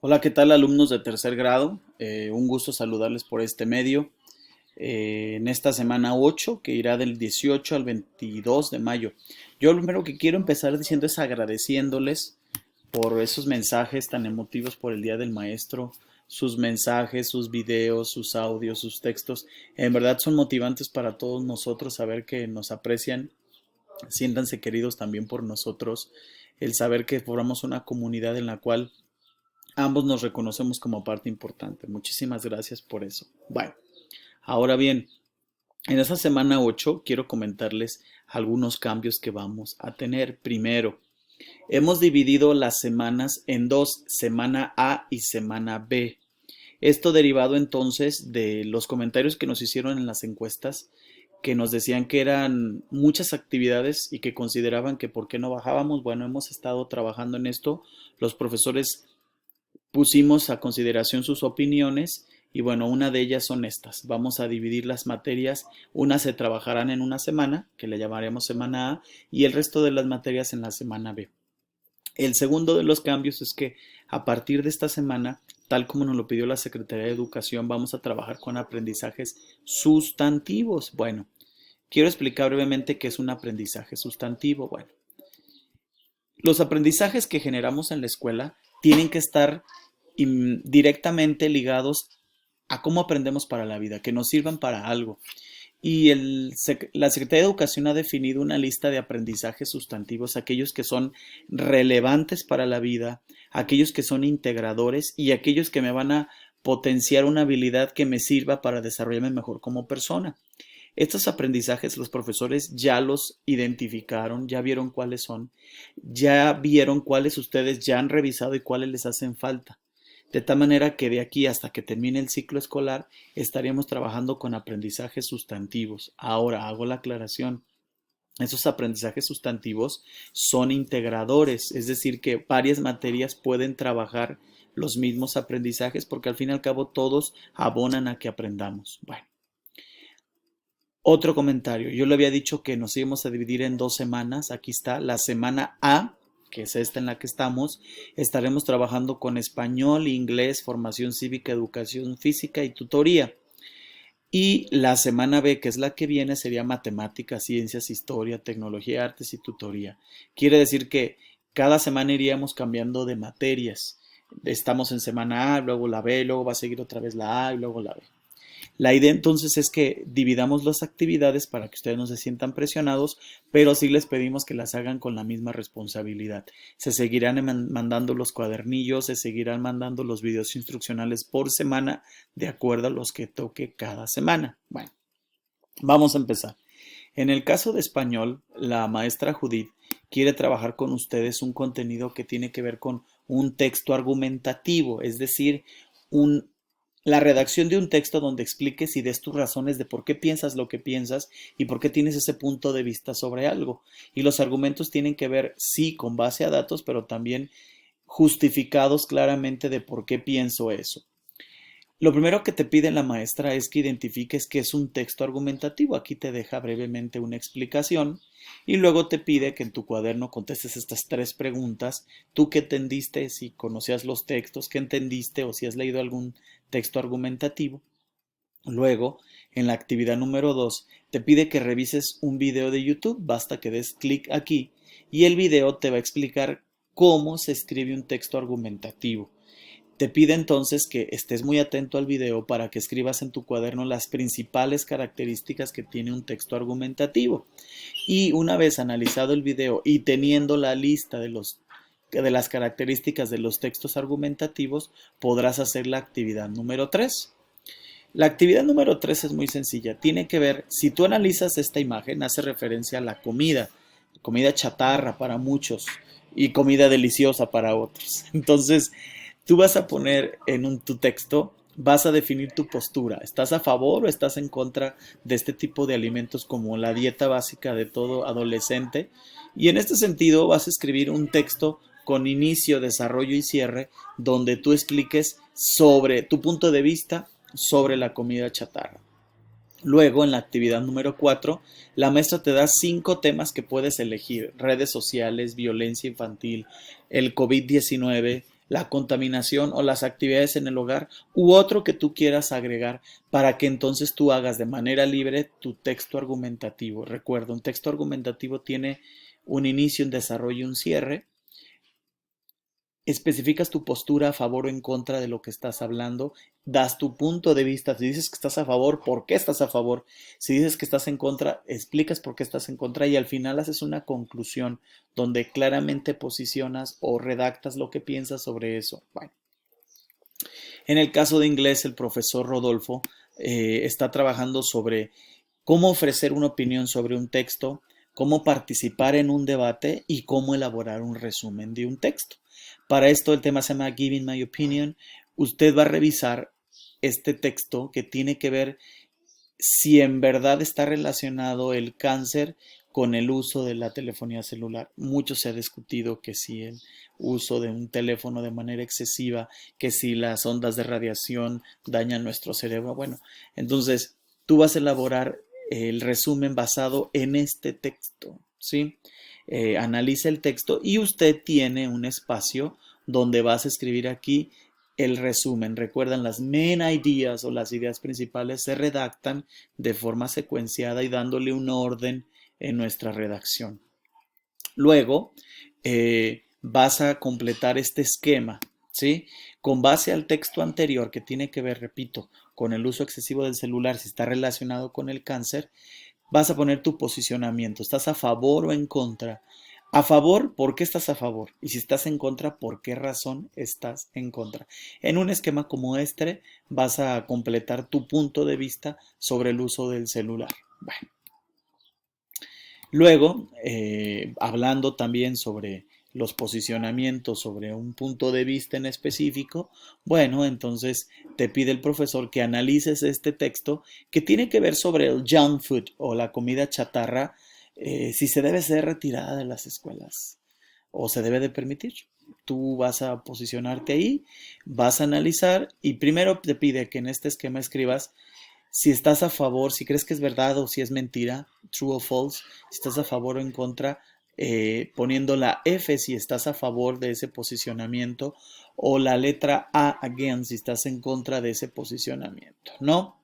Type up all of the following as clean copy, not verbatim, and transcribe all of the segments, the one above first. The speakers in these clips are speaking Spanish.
Hola, ¿qué tal alumnos de tercer grado? Un gusto saludarles por este medio. En esta semana 8, que irá del 18 al 22 de mayo. Yo lo primero que quiero empezar diciendo es agradeciéndoles por esos mensajes tan emotivos por el Día del Maestro, sus mensajes, sus videos, sus audios, sus textos. En verdad son motivantes para todos nosotros saber que nos aprecian, siéntanse queridos también por nosotros, el saber que formamos una comunidad en la cual ambos nos reconocemos como parte importante. Muchísimas gracias por eso. Bueno, ahora bien, en esta semana 8 quiero comentarles algunos cambios que vamos a tener. Primero, hemos dividido las semanas en dos, semana A y semana B. Esto derivado entonces de los comentarios que nos hicieron en las encuestas, que nos decían que eran muchas actividades y que consideraban que por qué no bajábamos. Bueno, hemos estado trabajando en esto. Los profesores pusimos a consideración sus opiniones y bueno, una de ellas son estas. Vamos a dividir las materias, unas se trabajarán en una semana, que le llamaremos semana A, y el resto de las materias en la semana B. El segundo de los cambios es que a partir de esta semana, tal como nos lo pidió la Secretaría de Educación, vamos a trabajar con aprendizajes sustantivos. Bueno, quiero explicar brevemente qué es un aprendizaje sustantivo. Bueno, los aprendizajes que generamos en la escuela tienen que estar directamente ligados a cómo aprendemos para la vida, que nos sirvan para algo. Y la Secretaría de Educación ha definido una lista de aprendizajes sustantivos, aquellos que son relevantes para la vida, aquellos que son integradores y aquellos que me van a potenciar una habilidad que me sirva para desarrollarme mejor como persona. Estos aprendizajes los profesores ya los identificaron, ya vieron cuáles son, ya vieron cuáles ustedes ya han revisado y cuáles les hacen falta. De tal manera que de aquí hasta que termine el ciclo escolar estaríamos trabajando con aprendizajes sustantivos. Ahora hago la aclaración. Esos aprendizajes sustantivos son integradores, es decir, que varias materias pueden trabajar los mismos aprendizajes porque al fin y al cabo todos abonan a que aprendamos. Bueno. Otro comentario, yo le había dicho que nos íbamos a dividir en dos semanas, aquí está, la semana A, que es esta en la que estamos, estaremos trabajando con español, inglés, formación cívica, educación física y tutoría. Y la semana B, que es la que viene, sería matemáticas, ciencias, historia, tecnología, artes y tutoría. Quiere decir que cada semana iríamos cambiando de materias. Estamos en semana A, luego la B, luego va a seguir otra vez la A y luego la B. La idea entonces es que dividamos las actividades para que ustedes no se sientan presionados, pero sí les pedimos que las hagan con la misma responsabilidad. Se seguirán mandando los cuadernillos, se seguirán mandando los videos instruccionales por semana, de acuerdo a los que toque cada semana. Bueno, vamos a empezar. En el caso de español, la maestra Judith quiere trabajar con ustedes un contenido que tiene que ver con un texto argumentativo, es decir, un la redacción de un texto donde expliques y des tus razones de por qué piensas lo que piensas y por qué tienes ese punto de vista sobre algo. Y los argumentos tienen que ver, sí, con base a datos, pero también justificados claramente de por qué pienso eso. Lo primero que te pide la maestra es que identifiques qué es un texto argumentativo. Aquí te deja brevemente una explicación y luego te pide que en tu cuaderno contestes estas tres preguntas. ¿Tú qué entendiste? Si conocías los textos, ¿qué entendiste? O si has leído algún texto argumentativo. Luego, en la actividad número 2, te pide que revises un video de YouTube. Basta que des clic aquí y el video te va a explicar cómo se escribe un texto argumentativo. Te pide entonces que estés muy atento al video para que escribas en tu cuaderno las principales características que tiene un texto argumentativo. Y una vez analizado el video y teniendo la lista de las características de los textos argumentativos, podrás hacer la actividad número 3. La actividad número 3 es muy sencilla. Tiene que ver, si tú analizas esta imagen, hace referencia a la comida chatarra para muchos y comida deliciosa para otros. Entonces, tú vas a poner en tu texto, vas a definir tu postura. ¿Estás a favor o estás en contra de este tipo de alimentos como la dieta básica de todo adolescente? Y en este sentido vas a escribir un texto con inicio, desarrollo y cierre donde tú expliques sobre tu punto de vista sobre la comida chatarra. Luego, en la actividad número 4, la maestra te da 5 temas que puedes elegir: redes sociales, violencia infantil, el COVID-19, la contaminación o las actividades en el hogar u otro que tú quieras agregar para que entonces tú hagas de manera libre tu texto argumentativo. Recuerda, un texto argumentativo tiene un inicio, un desarrollo y un cierre. Especificas tu postura a favor o en contra de lo que estás hablando, das tu punto de vista, si dices que estás a favor, ¿por qué estás a favor? Si dices que estás en contra, explicas por qué estás en contra y al final haces una conclusión donde claramente posicionas o redactas lo que piensas sobre eso. Bueno, en el caso de inglés, el profesor Rodolfo está trabajando sobre cómo ofrecer una opinión sobre un texto, cómo participar en un debate y cómo elaborar un resumen de un texto. Para esto el tema se llama Giving My Opinion. Usted va a revisar este texto que tiene que ver si en verdad está relacionado el cáncer con el uso de la telefonía celular. Mucho se ha discutido que si el uso de un teléfono de manera excesiva, que si las ondas de radiación dañan nuestro cerebro. Bueno, entonces tú vas a elaborar el resumen basado en este texto, ¿sí? Analiza el texto y usted tiene un espacio donde vas a escribir aquí el resumen. Recuerdan, las main ideas o las ideas principales se redactan de forma secuenciada y dándole un orden en nuestra redacción. Luego vas a completar este esquema, ¿sí? Con base al texto anterior que tiene que ver, repito, con el uso excesivo del celular, si está relacionado con el cáncer, vas a poner tu posicionamiento. ¿Estás a favor o en contra? A favor, ¿por qué estás a favor? Y si estás en contra, ¿por qué razón estás en contra? En un esquema como este, vas a completar tu punto de vista sobre el uso del celular. Bueno. Luego, hablando también sobre los posicionamientos, sobre un punto de vista en específico, bueno, entonces te pide el profesor que analices este texto que tiene que ver sobre el junk food o la comida chatarra, si se debe ser retirada de las escuelas o se debe de permitir. Tú vas a posicionarte ahí, vas a analizar y primero te pide que en este esquema escribas si estás a favor, si crees que es verdad o si es mentira, true o false, si estás a favor o en contra, poniendo la F si estás a favor de ese posicionamiento o la letra A again si estás en contra de ese posicionamiento, ¿no?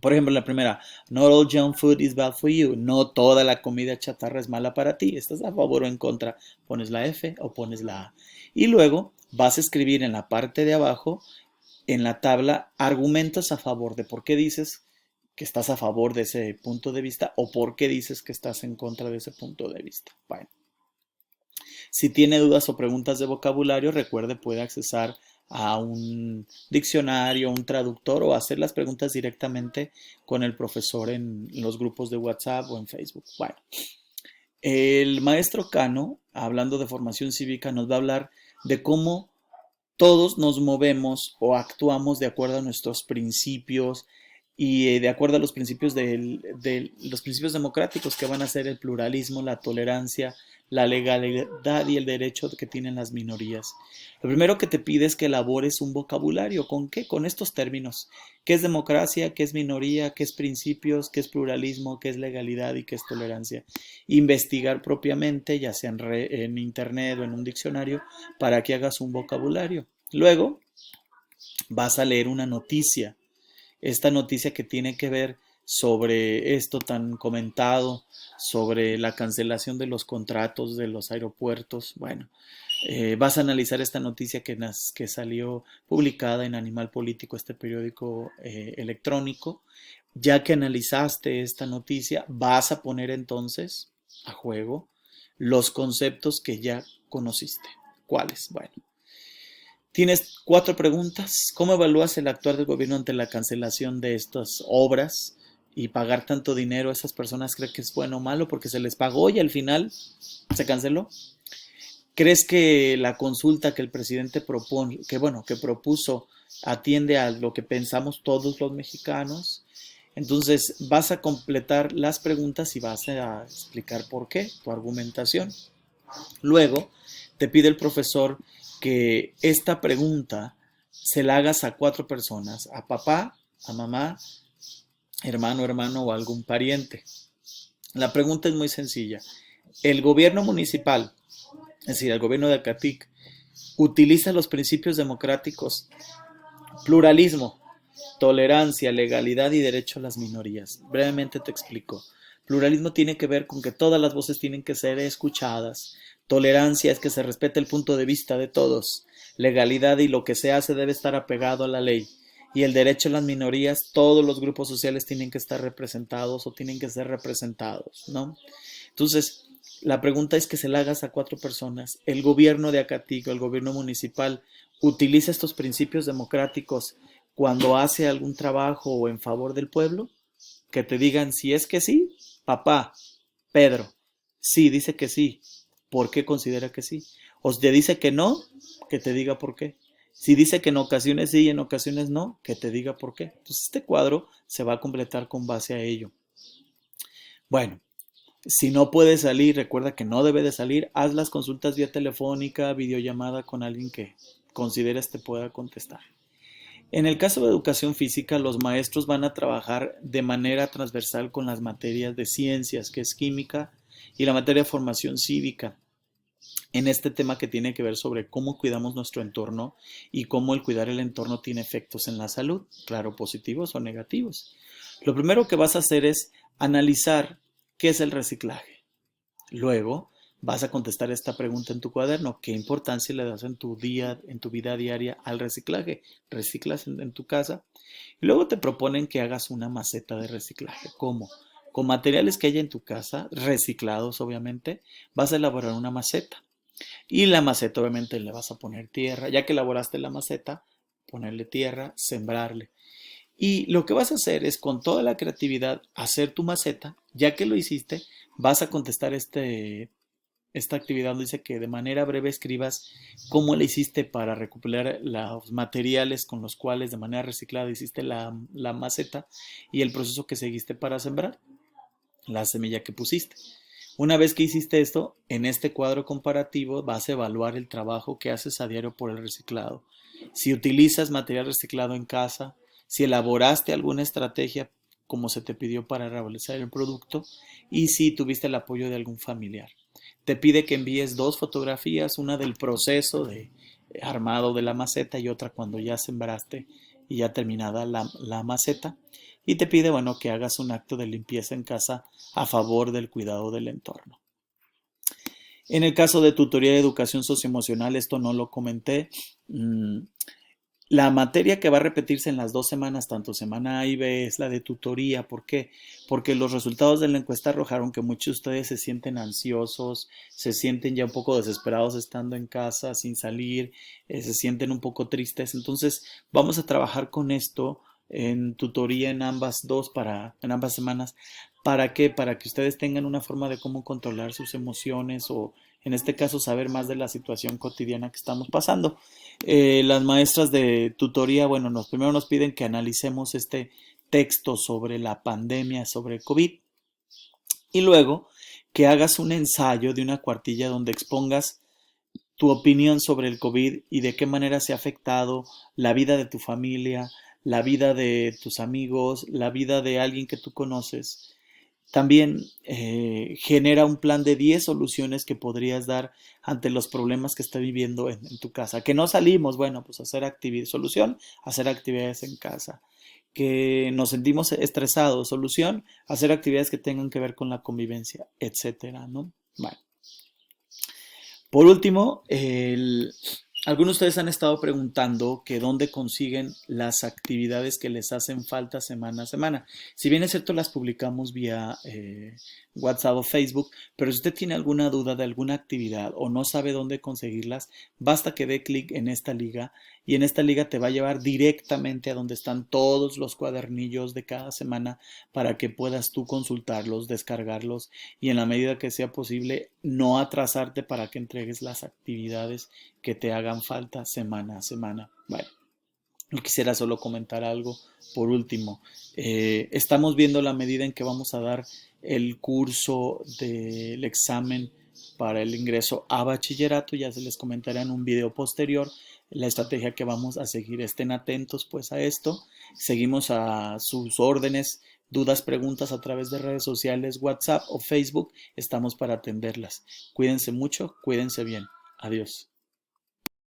Por ejemplo, la primera, not all junk food is bad for you. No toda la comida chatarra es mala para ti. ¿Estás a favor o en contra? Pones la F o pones la A. Y luego vas a escribir en la parte de abajo en la tabla argumentos a favor de por qué dices que estás a favor de ese punto de vista o por qué dices que estás en contra de ese punto de vista. Bueno, si tiene dudas o preguntas de vocabulario, recuerde, puede accesar a un diccionario, un traductor o hacer las preguntas directamente con el profesor en los grupos de WhatsApp o en Facebook. Bueno, el maestro Cano, hablando de formación cívica, nos va a hablar de cómo todos nos movemos o actuamos de acuerdo a nuestros principios y de acuerdo a los principios de los principios democráticos que van a ser el pluralismo, la tolerancia, la legalidad y el derecho que tienen las minorías. Lo primero que te pide es que elabores un vocabulario. ¿Con qué? Con estos términos. ¿Qué es democracia? ¿Qué es minoría? ¿Qué es principios? ¿Qué es pluralismo? ¿Qué es legalidad? ¿Y qué es tolerancia? Investigar propiamente, ya sea en internet o en un diccionario, para que hagas un vocabulario. Luego vas a leer una noticia. Esta noticia que tiene que ver sobre esto tan comentado, sobre la cancelación de los contratos de los aeropuertos. Bueno, vas a analizar esta noticia que salió publicada en Animal Político, este periódico electrónico. Ya que analizaste esta noticia, vas a poner entonces a juego los conceptos que ya conociste. ¿Cuáles? Bueno, tienes 4 preguntas. ¿Cómo evalúas el actuar del gobierno ante la cancelación de estas obras y pagar tanto dinero a esas personas? ¿Creen que es bueno o malo porque se les pagó y al final se canceló? ¿Crees que la consulta que el presidente que propuso atiende a lo que pensamos todos los mexicanos? Entonces vas a completar las preguntas y vas a explicar por qué, tu argumentación. Luego te pide el profesor que esta pregunta se la hagas a 4 personas, a papá, a mamá, hermano o algún pariente. La pregunta es muy sencilla. El gobierno municipal, es decir, el gobierno de Acatic, Utiliza los principios democráticos, pluralismo, tolerancia, legalidad y derecho a las minorías. Brevemente te explico. Pluralismo tiene que ver con que todas las voces tienen que ser escuchadas. Tolerancia es que se respete el punto de vista de todos. Legalidad y lo que se hace debe estar apegado a la ley. Y el derecho a las minorías, todos los grupos sociales tienen que estar representados o tienen que ser representados, ¿no? Entonces, la pregunta es que se la hagas a 4 personas. El gobierno de Acatico, el gobierno municipal, utiliza estos principios democráticos cuando hace algún trabajo o en favor del pueblo, que te digan si es que sí, papá, Pedro, sí, dice que sí, ¿por qué considera que sí? O si te dice que no, que te diga por qué. Si dice que en ocasiones sí y en ocasiones no, que te diga por qué. Entonces este cuadro se va a completar con base a ello. Bueno, si no puede salir, recuerda que no debe de salir, haz las consultas vía telefónica, videollamada con alguien que consideres te pueda contestar. En el caso de educación física, los maestros van a trabajar de manera transversal con las materias de ciencias, que es química, y la materia de formación cívica, en este tema que tiene que ver sobre cómo cuidamos nuestro entorno y cómo el cuidar el entorno tiene efectos en la salud, claro, positivos o negativos. Lo primero que vas a hacer es analizar qué es el reciclaje. Luego vas a contestar esta pregunta en tu cuaderno. ¿Qué importancia le das en tu día, en tu vida diaria al reciclaje? ¿Reciclas en tu casa? Y luego te proponen que hagas una maceta de reciclaje. ¿Cómo? Con materiales que haya en tu casa, reciclados obviamente, vas a elaborar una maceta. Y la maceta obviamente le vas a poner tierra. Ya que elaboraste la maceta, ponerle tierra, sembrarle. Y lo que vas a hacer es con toda la creatividad hacer tu maceta. Ya que lo hiciste, vas a contestar esta actividad donde dice que de manera breve escribas cómo le hiciste para recuperar los materiales con los cuales de manera reciclada hiciste la maceta y el proceso que seguiste para sembrar la semilla que pusiste. Una vez que hiciste esto, en este cuadro comparativo vas a evaluar el trabajo que haces a diario por el reciclado. Si utilizas material reciclado en casa, si elaboraste alguna estrategia como se te pidió para realizar el producto y si tuviste el apoyo de algún familiar. Te pide que envíes 2 fotografías, una del proceso de armado de la maceta y otra cuando ya sembraste y ya terminada la maceta. Y te pide, bueno, que hagas un acto de limpieza en casa a favor del cuidado del entorno. En el caso de tutoría de educación socioemocional, esto no lo comenté. La materia que va a repetirse en las 2 semanas, tanto semana A y B, es la de tutoría. ¿Por qué? Porque los resultados de la encuesta arrojaron que muchos de ustedes se sienten ansiosos, se sienten ya un poco desesperados estando en casa, sin salir, se sienten un poco tristes. Entonces, vamos a trabajar con esto en tutoría en ambas semanas. ¿Para qué? Para que ustedes tengan una forma de cómo controlar sus emociones o, en este caso, saber más de la situación cotidiana que estamos pasando. Las maestras de tutoría, bueno, primero nos piden que analicemos este texto sobre la pandemia, sobre COVID, y luego que hagas un ensayo de una cuartilla donde expongas tu opinión sobre el COVID y de qué manera se ha afectado la vida de tu familia, la vida de tus amigos, la vida de alguien que tú conoces. También genera un plan de 10 soluciones que podrías dar ante los problemas que está viviendo en tu casa. Que no salimos, bueno, pues hacer actividades en casa. Que nos sentimos estresados, solución, hacer actividades que tengan que ver con la convivencia, etcétera, ¿no? Bueno. Por último, algunos de ustedes han estado preguntando que dónde consiguen las actividades que les hacen falta semana a semana. Si bien es cierto, las publicamos vía WhatsApp o Facebook, pero si usted tiene alguna duda de alguna actividad o no sabe dónde conseguirlas, basta que dé clic en esta liga y en esta liga te va a llevar directamente a donde están todos los cuadernillos de cada semana para que puedas tú consultarlos, descargarlos y en la medida que sea posible no atrasarte para que entregues las actividades que te hagan falta semana a semana. Bueno, yo quisiera solo comentar algo por último. Estamos viendo la medida en que vamos a dar el curso del examen para el ingreso a bachillerato. Ya se les comentará en un video posterior la estrategia que vamos a seguir. Estén atentos pues a esto. Seguimos a sus órdenes, dudas, preguntas a través de redes sociales, WhatsApp o Facebook. Estamos para atenderlas. Cuídense mucho, cuídense bien. Adiós.